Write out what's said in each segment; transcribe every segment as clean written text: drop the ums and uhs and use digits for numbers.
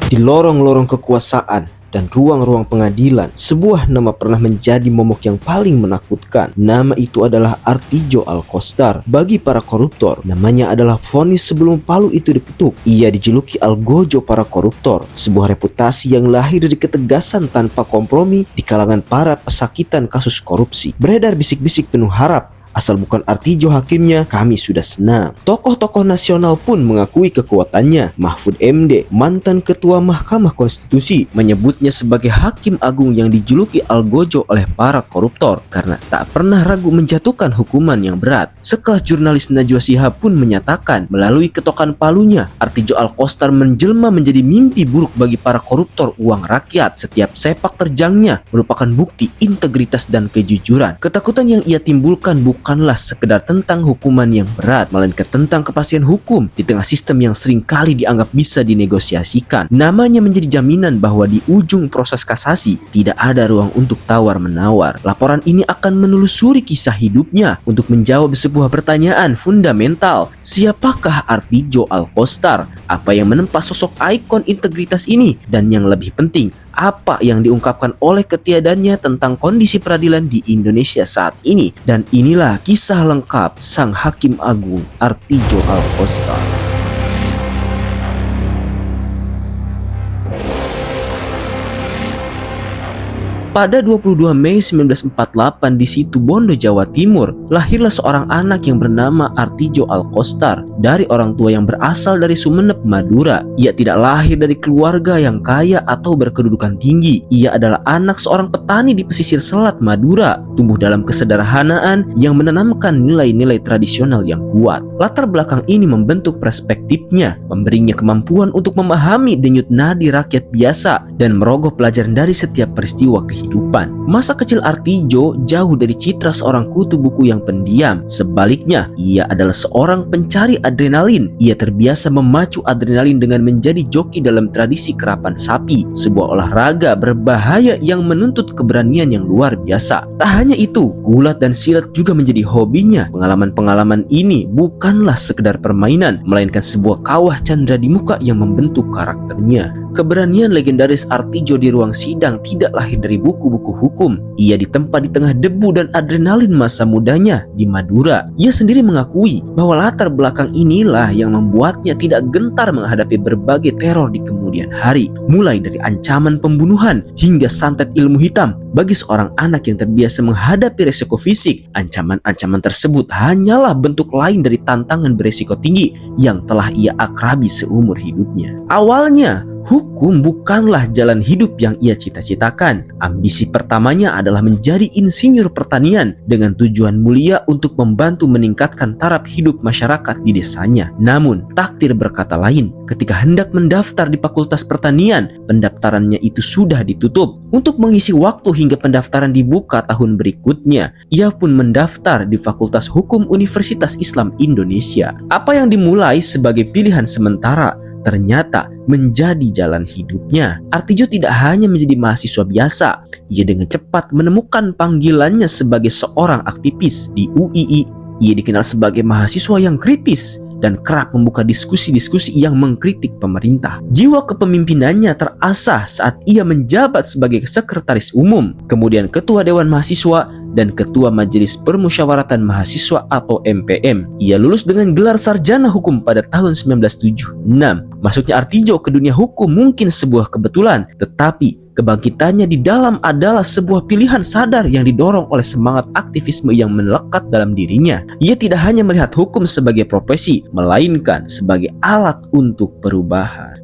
Di lorong-lorong kekuasaan dan ruang-ruang pengadilan, sebuah nama pernah menjadi momok yang paling menakutkan. Nama itu adalah Artijo Alkostar. Bagi para koruptor, namanya adalah vonis sebelum palu itu diketuk. Ia dijuluki Algojo para koruptor, sebuah reputasi yang lahir dari ketegasan tanpa kompromi di kalangan para pesakitan kasus korupsi. Beredar bisik-bisik penuh harap, asal bukan Artijo hakimnya, kami sudah senang. Tokoh-tokoh nasional pun mengakui kekuatannya. Mahfud MD, mantan ketua Mahkamah Konstitusi, menyebutnya sebagai hakim agung yang dijuluki Algojo oleh para koruptor karena tak pernah ragu menjatuhkan hukuman yang berat. Sekelas jurnalis Najwa Shihab pun menyatakan melalui ketokan palunya, Artijo Alkostar menjelma menjadi mimpi buruk bagi para koruptor uang rakyat. Setiap sepak terjangnya merupakan bukti integritas dan kejujuran. Ketakutan yang ia timbulkan bukanlah sekedar tentang hukuman yang berat, melainkan tentang kepastian hukum di tengah sistem yang seringkali dianggap bisa dinegosiasikan. Namanya menjadi jaminan bahwa di ujung proses kasasi tidak ada ruang untuk tawar-menawar. Laporan ini akan menelusuri kisah hidupnya untuk menjawab sebuah pertanyaan fundamental. Siapakah Artijo Alkostar? Apa yang menempa sosok ikon integritas ini? Dan yang lebih penting, apa yang diungkapkan oleh ketiadanya tentang kondisi peradilan di Indonesia saat ini? Dan inilah kisah lengkap sang hakim agung Artijo Alkostar. Pada 22 Mei 1948 di Situbondo, Jawa Timur, lahirlah seorang anak yang bernama Artijo Alkostar dari orang tua yang berasal dari Sumeneb, Madura. Ia tidak lahir dari keluarga yang kaya atau berkedudukan tinggi. Ia adalah anak seorang petani di pesisir selat Madura, tumbuh dalam kesederhanaan yang menanamkan nilai-nilai tradisional yang kuat. Latar belakang ini membentuk perspektifnya, memberinya kemampuan untuk memahami denyut nadi rakyat biasa dan merogoh pelajaran dari setiap peristiwa kehidupan. Masa kecil Artijo jauh dari citra seorang kutu buku yang pendiam. Sebaliknya, ia adalah seorang pencari adrenalin. Ia terbiasa memacu adrenalin dengan menjadi joki dalam tradisi kerapan sapi, sebuah olahraga berbahaya yang menuntut keberanian yang luar biasa. Tak hanya itu, gulat dan silat juga menjadi hobinya. Pengalaman-pengalaman ini bukanlah sekedar permainan, melainkan sebuah kawah candra di muka yang membentuk karakternya. Keberanian legendaris Artijo di ruang sidang tidak lahir dari buku-buku hukum. Ia ditempa di tengah debu dan adrenalin masa mudanya di Madura. Ia sendiri mengakui bahwa latar belakang inilah yang membuatnya tidak gentar menghadapi berbagai teror di kemudian hari. Mulai dari ancaman pembunuhan hingga santet ilmu hitam. Bagi seorang anak yang terbiasa menghadapi resiko fisik, ancaman-ancaman tersebut hanyalah bentuk lain dari tantangan beresiko tinggi yang telah ia akrabi seumur hidupnya. Awalnya, hukum bukanlah jalan hidup yang ia cita-citakan. Ambisi pertamanya adalah menjadi insinyur pertanian dengan tujuan mulia untuk membantu meningkatkan taraf hidup masyarakat di desanya. Namun, takdir berkata lain. Ketika hendak mendaftar di Fakultas Pertanian, pendaftarannya itu sudah ditutup. Untuk mengisi waktu hingga pendaftaran dibuka tahun berikutnya, ia pun mendaftar di Fakultas Hukum Universitas Islam Indonesia. Apa yang dimulai sebagai pilihan sementara ternyata menjadi jalan hidupnya. Artijo tidak hanya menjadi mahasiswa biasa, ia dengan cepat menemukan panggilannya sebagai seorang aktivis di UII. Ia dikenal sebagai mahasiswa yang kritis dan kerap membuka diskusi-diskusi yang mengkritik pemerintah. Jiwa kepemimpinannya terasah saat ia menjabat sebagai sekretaris umum, kemudian ketua Dewan Mahasiswa, dan Ketua Majelis Permusyawaratan Mahasiswa atau MPM. Ia lulus dengan gelar sarjana hukum pada tahun 1976. Masuknya Artijo ke dunia hukum mungkin sebuah kebetulan, tetapi kebangkitannya di dalam adalah sebuah pilihan sadar yang didorong oleh semangat aktivisme yang melekat dalam dirinya. Ia tidak hanya melihat hukum sebagai profesi, melainkan sebagai alat untuk perubahan.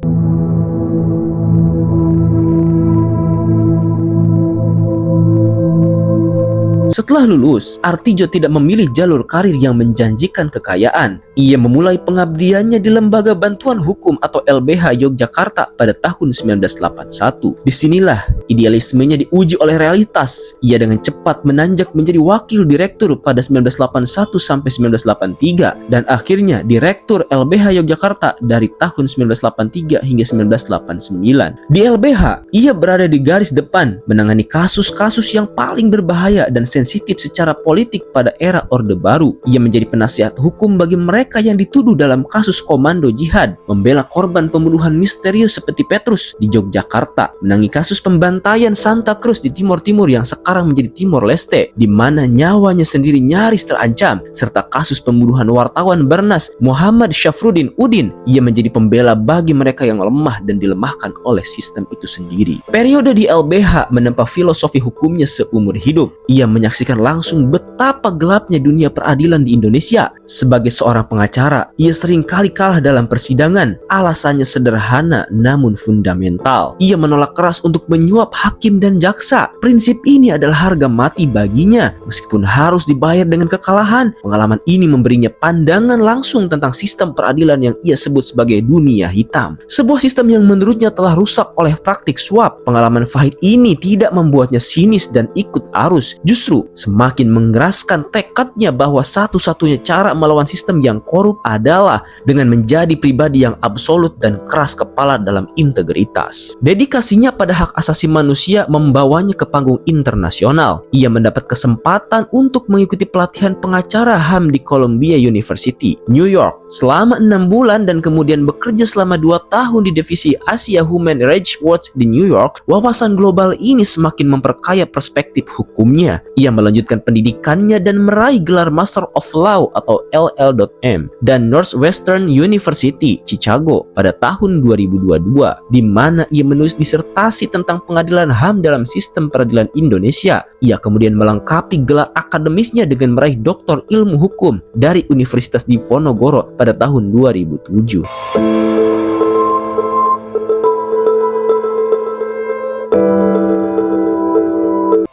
Setelah lulus, Artijo tidak memilih jalur karir yang menjanjikan kekayaan. Ia memulai pengabdiannya di Lembaga Bantuan Hukum atau LBH Yogyakarta pada tahun 1981. Disinilah idealismenya diuji oleh realitas. Ia dengan cepat menanjak menjadi wakil direktur pada 1981 sampai 1983 dan akhirnya direktur LBH Yogyakarta dari tahun 1983 hingga 1989. Di LBH, ia berada di garis depan menangani kasus-kasus yang paling berbahaya dan sensitif secara politik pada era Orde Baru. Ia menjadi penasihat hukum bagi mereka yang dituduh dalam kasus komando jihad, membela korban pembunuhan misterius seperti Petrus di Yogyakarta, menangani kasus pembantaian Santa Cruz di Timur Timur yang sekarang menjadi Timor Leste, di mana nyawanya sendiri nyaris terancam, serta kasus pembunuhan wartawan Bernas Muhammad Syafruddin Udin. Ia menjadi pembela bagi mereka yang lemah dan dilemahkan oleh sistem itu sendiri. Periode di LBH menempa filosofi hukumnya seumur hidup. Ia menyaksikan langsung betapa gelapnya dunia peradilan di Indonesia. Sebagai seorang pengacara, ia sering kali kalah dalam persidangan. Alasannya sederhana namun fundamental. Ia menolak keras untuk menyuap hakim dan jaksa. Prinsip ini adalah harga mati baginya. Meskipun harus dibayar dengan kekalahan, pengalaman ini memberinya pandangan langsung tentang sistem peradilan yang ia sebut sebagai dunia hitam. Sebuah sistem yang menurutnya telah rusak oleh praktik suap. Pengalaman Fahid ini tidak membuatnya sinis dan ikut arus, justru semakin mengeraskan tekadnya bahwa satu-satunya cara melawan sistem yang korup adalah dengan menjadi pribadi yang absolut dan keras kepala dalam integritas. Dedikasinya pada hak asasi manusia membawanya ke panggung internasional. Ia mendapat kesempatan untuk mengikuti pelatihan pengacara HAM di Columbia University, New York selama 6 bulan dan kemudian bekerja selama 2 tahun di divisi Asia Human Rights Watch di New York. Wawasan global ini semakin memperkaya perspektif hukumnya. Ia melanjutkan pendidikannya dan meraih gelar Master of Law atau LL.M dan Northwestern University, Chicago pada tahun 2022, di mana ia menulis disertasi tentang pengadilan HAM dalam sistem peradilan Indonesia. Ia kemudian melengkapi gelar akademisnya dengan meraih Doktor Ilmu Hukum dari Universitas Diponegoro pada tahun 2007.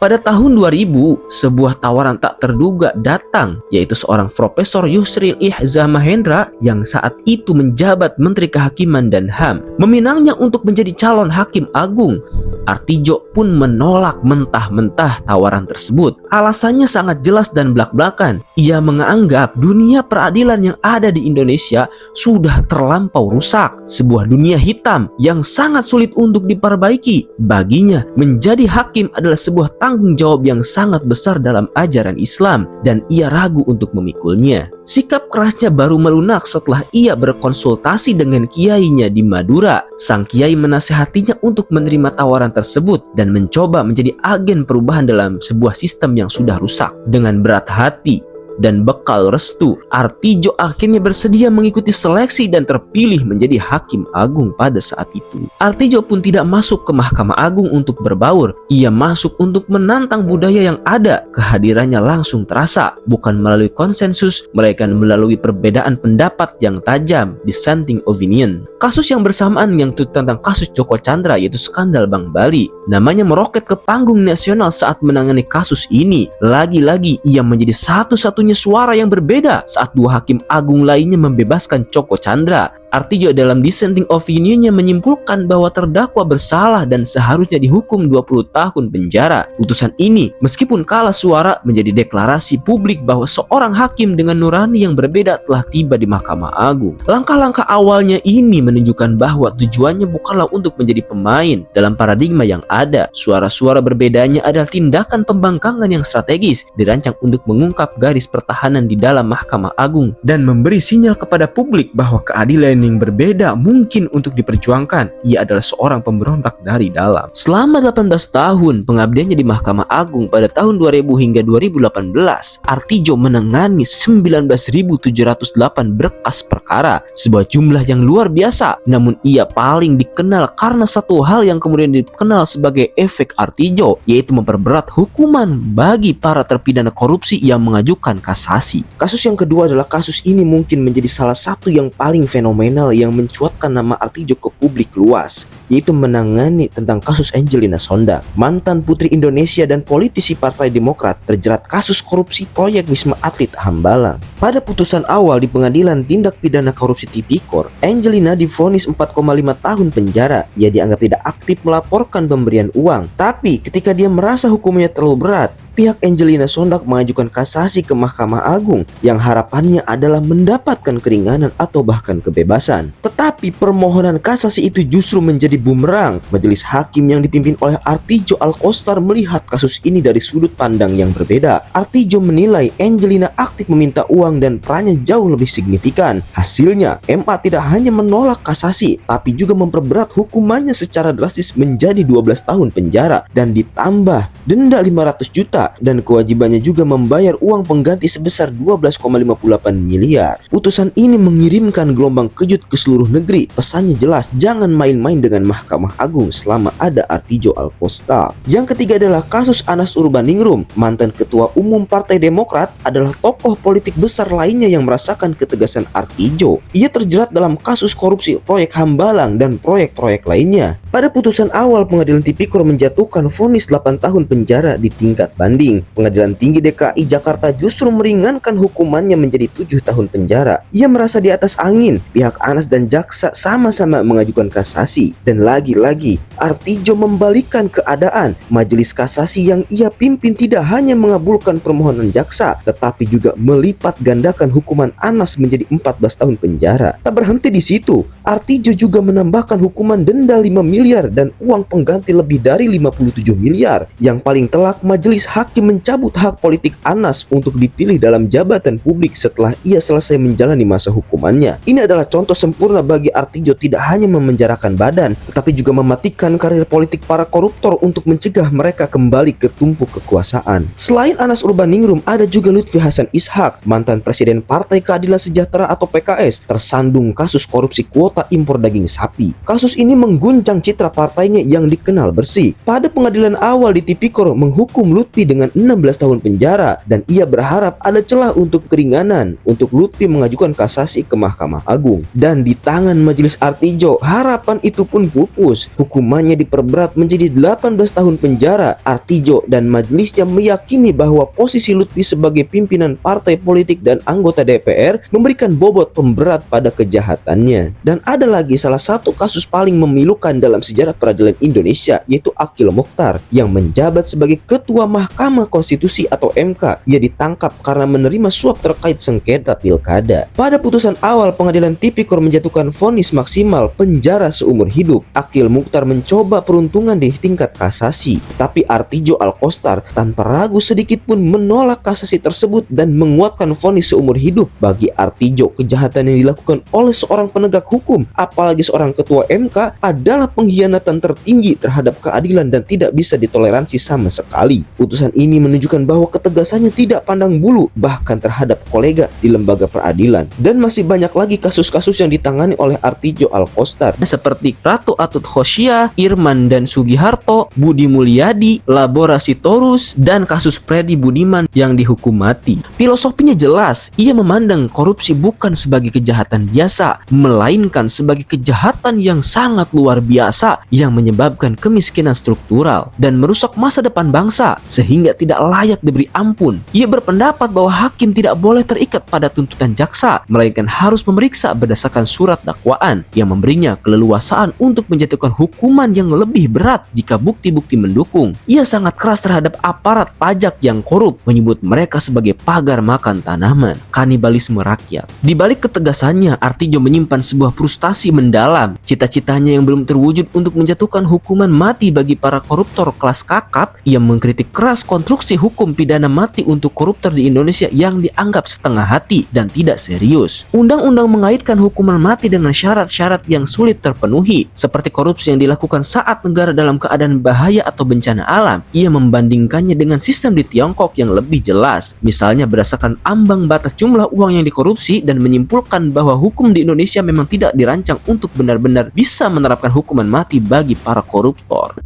Pada tahun 2000, sebuah tawaran tak terduga datang, yaitu seorang Profesor Yusril Ihza Mahendra yang saat itu menjabat Menteri Kehakiman dan HAM, meminangnya untuk menjadi calon Hakim Agung. Artidjo pun menolak mentah-mentah tawaran tersebut. Alasannya sangat jelas dan blak-blakan. Ia menganggap dunia peradilan yang ada di Indonesia sudah terlampau rusak, sebuah dunia hitam yang sangat sulit untuk diperbaiki. Baginya, menjadi hakim adalah sebuah tanggung jawab yang sangat besar dalam ajaran Islam dan ia ragu untuk memikulnya. Sikap kerasnya baru melunak setelah ia berkonsultasi dengan kiainya di Madura. Sang kiai menasihatinya untuk menerima tawaran tersebut dan mencoba menjadi agen perubahan dalam sebuah sistem yang sudah rusak. Dengan berat hati dan bekal restu, Artidjo akhirnya bersedia mengikuti seleksi dan terpilih menjadi Hakim Agung pada saat itu. Artidjo pun tidak masuk ke Mahkamah Agung untuk berbaur. Ia masuk untuk menantang budaya yang ada. Kehadirannya langsung terasa, bukan melalui konsensus, melainkan melalui perbedaan pendapat yang tajam, dissenting opinion. Kasus yang bersamaan yang tentang kasus Joko Chandra, yaitu skandal Bank Bali, namanya meroket ke panggung nasional saat menangani kasus ini. Lagi-lagi ia menjadi satu-satunya suara yang berbeda saat 2 hakim agung lainnya membebaskan Joko Chandra. Artidjo dalam dissenting opinionnya menyimpulkan bahwa terdakwa bersalah dan seharusnya dihukum 20 tahun penjara. Putusan ini meskipun kalah suara menjadi deklarasi publik bahwa seorang hakim dengan nurani yang berbeda telah tiba di Mahkamah Agung. Langkah-langkah awalnya ini menunjukkan bahwa tujuannya bukanlah untuk menjadi pemain dalam paradigma yang ada. Suara-suara berbedanya adalah tindakan pembangkangan yang strategis dirancang untuk mengungkap garis pertahanan di dalam Mahkamah Agung dan memberi sinyal kepada publik bahwa keadilan yang berbeda mungkin untuk diperjuangkan. Ia adalah seorang pemberontak dari dalam. Selama 18 tahun pengabdiannya di Mahkamah Agung pada tahun 2000 hingga 2018, Artidjo menangani 19.708 berkas perkara, sebuah jumlah yang luar biasa. Namun ia paling dikenal karena satu hal yang kemudian dikenal sebagai efek Artidjo, yaitu memperberat hukuman bagi para terpidana korupsi yang mengajukan kasasi. Kasus yang kedua adalah kasus ini mungkin menjadi salah satu yang paling fenomenal yang mencuatkan nama Artidjo ke publik luas, yaitu menangani tentang kasus Angelina Sondag, mantan putri Indonesia dan politisi Partai Demokrat terjerat kasus korupsi proyek Wisma Atlet Hambalang. Pada putusan awal di Pengadilan Tindak Pidana Korupsi Tipikor, Angelina divonis 4,5 tahun penjara. Ia dianggap tidak aktif melaporkan pemberian uang, tapi ketika dia merasa hukumnya terlalu berat, pihak Angelina Sondak mengajukan kasasi ke Mahkamah Agung yang harapannya adalah mendapatkan keringanan atau bahkan kebebasan. Tetapi permohonan kasasi itu justru menjadi bumerang. Majelis hakim yang dipimpin oleh Artijo Alkostar melihat kasus ini dari sudut pandang yang berbeda. Artijo menilai Angelina aktif meminta uang dan perannya jauh lebih signifikan. Hasilnya, MA tidak hanya menolak kasasi, tapi juga memperberat hukumannya secara drastis menjadi 12 tahun penjara dan ditambah denda 500 juta dan kewajibannya juga membayar uang pengganti sebesar 12,58 miliar. Putusan ini mengirimkan gelombang kejut ke seluruh negeri. Pesannya jelas, jangan main-main dengan Mahkamah Agung selama ada Artijo Alkostar. Yang ketiga adalah kasus Anas Urbaningrum. Mantan Ketua Umum Partai Demokrat adalah tokoh politik besar lainnya yang merasakan ketegasan Artijo. Ia terjerat dalam kasus korupsi proyek Hambalang dan proyek-proyek lainnya. Pada putusan awal, Pengadilan Tipikor menjatuhkan vonis 8 tahun penjara di tingkat banding. Pengadilan Tinggi DKI Jakarta justru meringankan hukumannya menjadi 7 tahun penjara. Ia merasa di atas angin. Pihak Anas dan jaksa sama-sama mengajukan kasasi. Dan lagi-lagi, Artijo membalikkan keadaan. Majelis kasasi yang ia pimpin tidak hanya mengabulkan permohonan jaksa, tetapi juga melipat gandakan hukuman Anas menjadi 14 tahun penjara. Tak berhenti di situ, Artijo juga menambahkan hukuman denda 5 miliar dan uang pengganti lebih dari 57 miliar. Yang paling telak, majelis hakim mencabut hak politik Anas untuk dipilih dalam jabatan publik setelah ia selesai menjalani masa hukumannya. Ini adalah contoh sempurna bagi Artijo tidak hanya memenjarakan badan, tetapi juga mematikan karir politik para koruptor untuk mencegah mereka kembali ke tumpuk kekuasaan. Selain Anas Urbaningrum, ada juga Lutfi Hasan Ishak, mantan Presiden Partai Keadilan Sejahtera atau PKS, tersandung kasus korupsi kuota impor daging sapi. Kasus ini mengguncang citra partainya yang dikenal bersih. Pada pengadilan awal di Tipikor menghukum Lutfi dengan 16 tahun penjara dan ia berharap ada celah untuk keringanan untuk Lutfi mengajukan kasasi ke Mahkamah Agung. Dan di tangan Majelis Artijo, harapan itu pun pupus. Hukumannya diperberat menjadi 18 tahun penjara. Artijo dan majelisnya meyakini bahwa posisi Lutfi sebagai pimpinan partai politik dan anggota DPR memberikan bobot pemberat pada kejahatannya. Dan ada lagi salah satu kasus paling memilukan dalam sejarah peradilan Indonesia, yaitu Akil Mokhtar yang menjabat sebagai Ketua Mahkamah Konstitusi atau MK. Ia ditangkap karena menerima suap terkait sengketa pilkada. Pada putusan awal, Pengadilan Tipikor menjatuhkan vonis maksimal penjara seumur hidup. Akil Mokhtar mencoba peruntungan di tingkat kasasi, tapi Artijo Alkostar tanpa ragu sedikit pun menolak kasasi tersebut dan menguatkan vonis seumur hidup. Bagi Artijo, kejahatan yang dilakukan oleh seorang penegak hukum, apalagi seorang ketua MK, adalah pengkhianatan tertinggi terhadap keadilan dan tidak bisa ditoleransi sama sekali. Putusan ini menunjukkan bahwa ketegasannya tidak pandang bulu bahkan terhadap kolega di lembaga peradilan. Dan masih banyak lagi kasus-kasus yang ditangani oleh Artijo Alkostar seperti Ratu Atut Khosia, Irman dan Sugiharto, Budi Mulyadi, Labora Sitorus, dan kasus Freddy Budiman yang dihukum mati. Filosofinya jelas, ia memandang korupsi bukan sebagai kejahatan biasa, melainkan sebagai kejahatan yang sangat luar biasa yang menyebabkan kemiskinan struktural dan merusak masa depan bangsa sehingga tidak layak diberi ampun. Ia berpendapat bahwa hakim tidak boleh terikat pada tuntutan jaksa, melainkan harus memeriksa berdasarkan surat dakwaan yang memberinya keleluasaan untuk menjatuhkan hukuman yang lebih berat jika bukti-bukti mendukung. Ia sangat keras terhadap aparat pajak yang korup, menyebut mereka sebagai pagar makan tanaman, kanibalisme rakyat. Di balik ketegasannya, Artijo menyimpan sebuah frustasi mendalam. Cita-citanya yang belum terwujud untuk menjatuhkan hukuman mati bagi para koruptor kelas kakap. Ia mengkritik keras konstruksi hukum pidana mati untuk koruptor di Indonesia yang dianggap setengah hati dan tidak serius. Undang-undang mengaitkan hukuman mati dengan syarat-syarat yang sulit terpenuhi, seperti korupsi yang dilakukan saat negara dalam keadaan bahaya atau bencana alam. Ia membandingkannya dengan sistem di Tiongkok yang lebih jelas, misalnya berdasarkan ambang batas jumlah uang yang dikorupsi, dan menyimpulkan bahwa hukum di Indonesia memang tidak dirancang untuk benar-benar bisa menerapkan hukuman mati bagi para koruptor.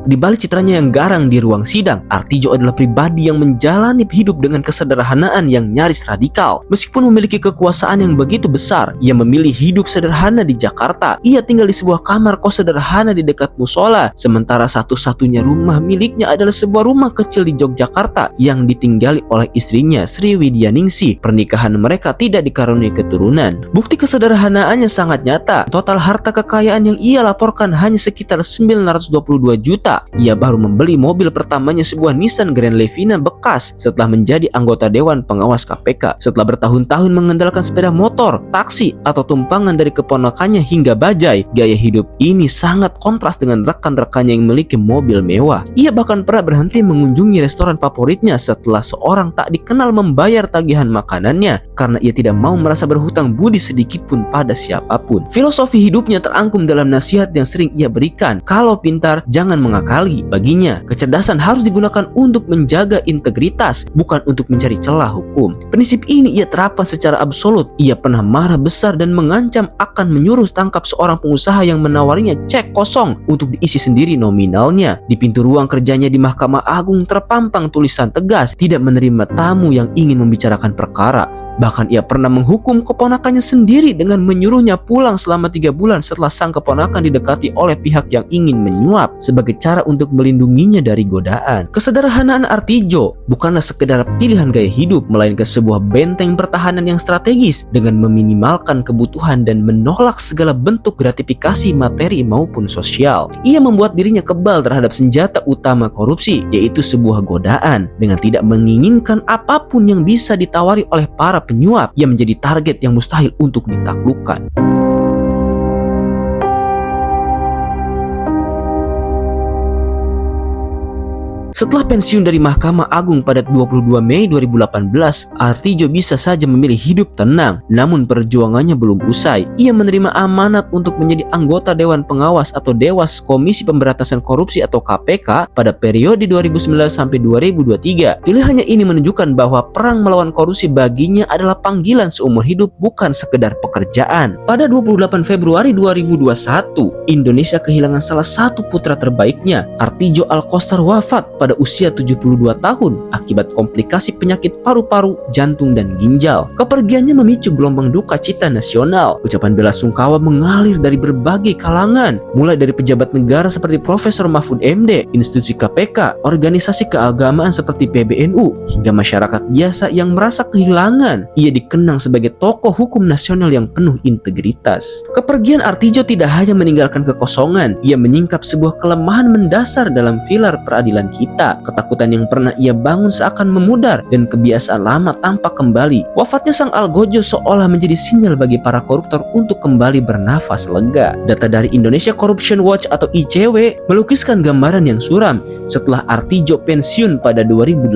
Di balik citranya yang garang di ruang sidang, Artijo adalah pribadi yang menjalani hidup dengan kesederhanaan yang nyaris radikal. Meskipun memiliki kekuasaan yang begitu besar, ia memilih hidup sederhana di Jakarta. Ia tinggal di sebuah kamar kos sederhana di dekat musola, sementara satu-satunya rumah miliknya adalah sebuah rumah kecil di Yogyakarta yang ditinggali oleh istrinya Sri Widyaningsih. Pernikahan mereka tidak dikaruniai keturunan. Bukti kesederhanaannya sangat nyata. Total harta kekayaan yang ia laporkan hanya sekitar 922 juta. Ia baru membeli mobil pertamanya, sebuah Nissan Grand Levina bekas, setelah menjadi anggota Dewan Pengawas KPK. Setelah bertahun-tahun mengandalkan sepeda motor, taksi, atau tumpangan dari keponakannya hingga bajai, gaya hidup ini sangat kontras dengan rekan-rekannya yang memiliki mobil mewah. Ia bahkan pernah berhenti mengunjungi restoran favoritnya setelah seorang tak dikenal membayar tagihan makanannya karena ia tidak mau merasa berhutang budi sedikit pun pada siapapun. Filosofi hidupnya terangkum dalam nasihat yang sering ia berikan, kalau pintar jangan mengakali. Baginya, kecerdasan harus digunakan untuk menjaga integritas, bukan untuk mencari celah hukum. Prinsip ini ia terapkan secara absolut. Ia pernah marah besar dan mengancam akan menyuruh tangkap seorang pengusaha yang menawarinya cek kosong untuk diisi sendiri nominalnya. Di pintu ruang kerjanya di Mahkamah Agung terpampang tulisan tegas, tidak menerima tamu yang ingin membicarakan perkara. Bahkan ia pernah menghukum keponakannya sendiri dengan menyuruhnya pulang selama 3 bulan setelah sang keponakan didekati oleh pihak yang ingin menyuap sebagai cara untuk melindunginya dari godaan. Kesederhanaan Artijo bukanlah sekedar pilihan gaya hidup, melainkan sebuah benteng pertahanan yang strategis dengan meminimalkan kebutuhan dan menolak segala bentuk gratifikasi materi maupun sosial. Ia membuat dirinya kebal terhadap senjata utama korupsi, yaitu sebuah godaan, dengan tidak menginginkan apapun yang bisa ditawari oleh para penyuap. Ia menjadi target yang mustahil untuk ditaklukkan. Setelah pensiun dari Mahkamah Agung pada 22 Mei 2018, Artijo bisa saja memilih hidup tenang. Namun perjuangannya belum usai. Ia menerima amanat untuk menjadi anggota Dewan Pengawas atau Dewas Komisi Pemberantasan Korupsi atau KPK pada periode 2009 sampai 2023. Pilihannya ini menunjukkan bahwa perang melawan korupsi baginya adalah panggilan seumur hidup, bukan sekedar pekerjaan. Pada 28 Februari 2021, Indonesia kehilangan salah satu putra terbaiknya. Artijo Alkostar wafat pada usia 72 tahun akibat komplikasi penyakit paru-paru, jantung, dan ginjal. Kepergiannya memicu gelombang duka cita nasional. Ucapan bela sungkawa mengalir dari berbagai kalangan, mulai dari pejabat negara seperti Profesor Mahfud MD, institusi KPK, organisasi keagamaan seperti PBNU, hingga masyarakat biasa yang merasa kehilangan. Ia dikenang sebagai tokoh hukum nasional yang penuh integritas. Kepergian Artijo tidak hanya meninggalkan kekosongan, ia menyingkap sebuah kelemahan mendasar dalam pilar peradilan kita. Ketakutan yang pernah ia bangun seakan memudar dan kebiasaan lama tampak kembali. Wafatnya sang algojo seolah menjadi sinyal bagi para koruptor untuk kembali bernafas lega. Data dari Indonesia Corruption Watch atau ICW melukiskan gambaran yang suram. Setelah Artijo pensiun pada 2018,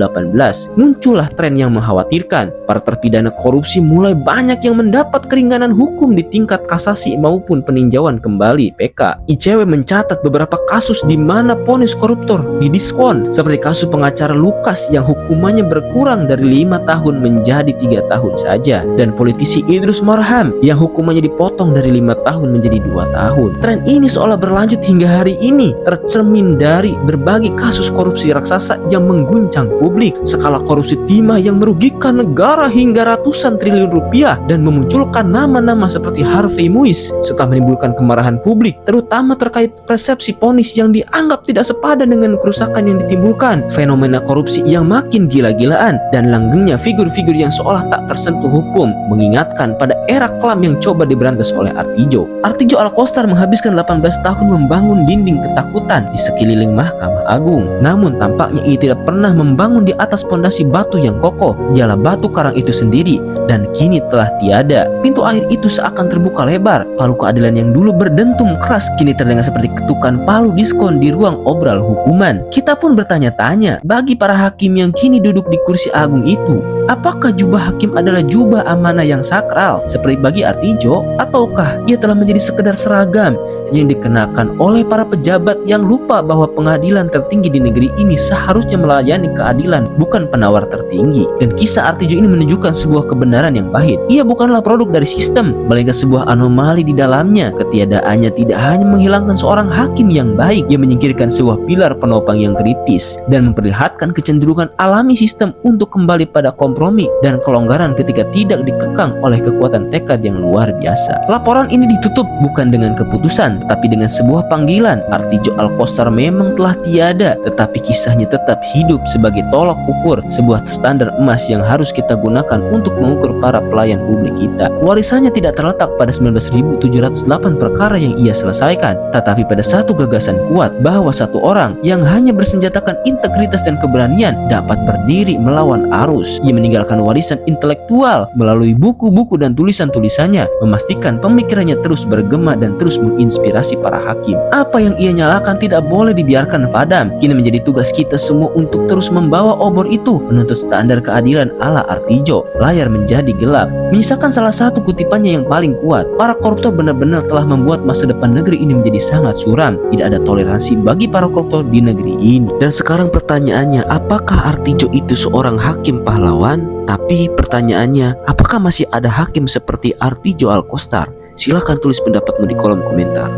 muncullah tren yang mengkhawatirkan. Para terpidana korupsi mulai banyak yang mendapat keringanan hukum di tingkat kasasi maupun peninjauan kembali PK. ICW mencatat beberapa kasus di mana vonis koruptor didiskon, seperti kasus pengacara Lukas yang hukumannya berkurang dari 5 tahun menjadi 3 tahun saja, dan politisi Idrus Marham yang hukumannya dipotong dari 5 tahun menjadi 2 tahun. Tren ini seolah berlanjut hingga hari ini, tercermin dari berbagai kasus korupsi raksasa yang mengguncang publik, skala korupsi timah yang merugikan negara hingga ratusan triliun rupiah, dan memunculkan nama-nama seperti Harvey Muiz, serta menimbulkan kemarahan publik, terutama terkait persepsi vonis yang dianggap tidak sepadan dengan kerusakan yang ditimbulkan, fenomena korupsi yang makin gila-gilaan, dan langgengnya figur-figur yang seolah tak tersentuh hukum, mengingatkan pada era kelam yang coba diberantas oleh Artijo. Artijo Alkostar menghabiskan 18 tahun membangun dinding ketakutan di sekeliling Mahkamah Agung. Namun tampaknya ia tidak pernah membangun di atas pondasi batu yang kokoh. Dialah batu karang itu sendiri, dan kini telah tiada. Pintu air itu seakan terbuka lebar. Palu keadilan yang dulu berdentum keras kini terdengar seperti ketukan palu diskon di ruang obral hukuman. Kita pun bertanya-tanya, bagi para hakim yang kini duduk di kursi agung itu, Apakah jubah hakim adalah jubah amanah yang sakral seperti bagi Artijo, ataukah ia telah menjadi sekedar seragam yang dikenakan oleh para pejabat yang lupa bahwa pengadilan tertinggi di negeri ini seharusnya melayani keadilan, bukan penawar tertinggi? Dan kisah Artijo ini menunjukkan sebuah kebenaran yang pahit. Ia bukanlah produk dari sistem, melainkan sebuah anomali di dalamnya. Ketiadaannya tidak hanya menghilangkan seorang hakim yang baik, ia menyingkirkan sebuah pilar penopang yang kritis dan memperlihatkan kecenderungan alami sistem untuk kembali pada kompromi dan kelonggaran ketika tidak dikekang oleh kekuatan tekad yang luar biasa. Laporan ini ditutup bukan dengan keputusan, tetapi dengan sebuah panggilan. Artijo Alkostar memang telah tiada, tetapi kisahnya tetap hidup sebagai tolak ukur, sebuah standar emas yang harus kita gunakan untuk mengukur para pelayan publik kita. Warisannya tidak terletak pada 19.708 perkara yang ia selesaikan, tetapi pada satu gagasan kuat bahwa satu orang yang hanya bersenjatakan integritas dan keberanian dapat berdiri melawan arus. Ia meninggalkan warisan intelektual melalui buku-buku dan tulisan-tulisannya, memastikan pemikirannya terus bergema dan terus menginspirasi para hakim. Apa yang ia nyalakan tidak boleh dibiarkan padam. Kini menjadi tugas kita semua untuk terus membawa obor itu, menuntut standar keadilan ala Artijo. Layar menjadi gelap. Menyisakan salah satu kutipannya yang paling kuat. Para koruptor benar-benar telah membuat masa depan negeri ini menjadi sangat suram. Tidak ada toleransi bagi para koruptor di negeri ini. Dan sekarang pertanyaannya, apakah Artijo itu seorang hakim pahlawan? Tapi pertanyaannya, apakah masih ada hakim seperti Artijo Alkostar? Silahkan tulis pendapatmu di kolom komentar.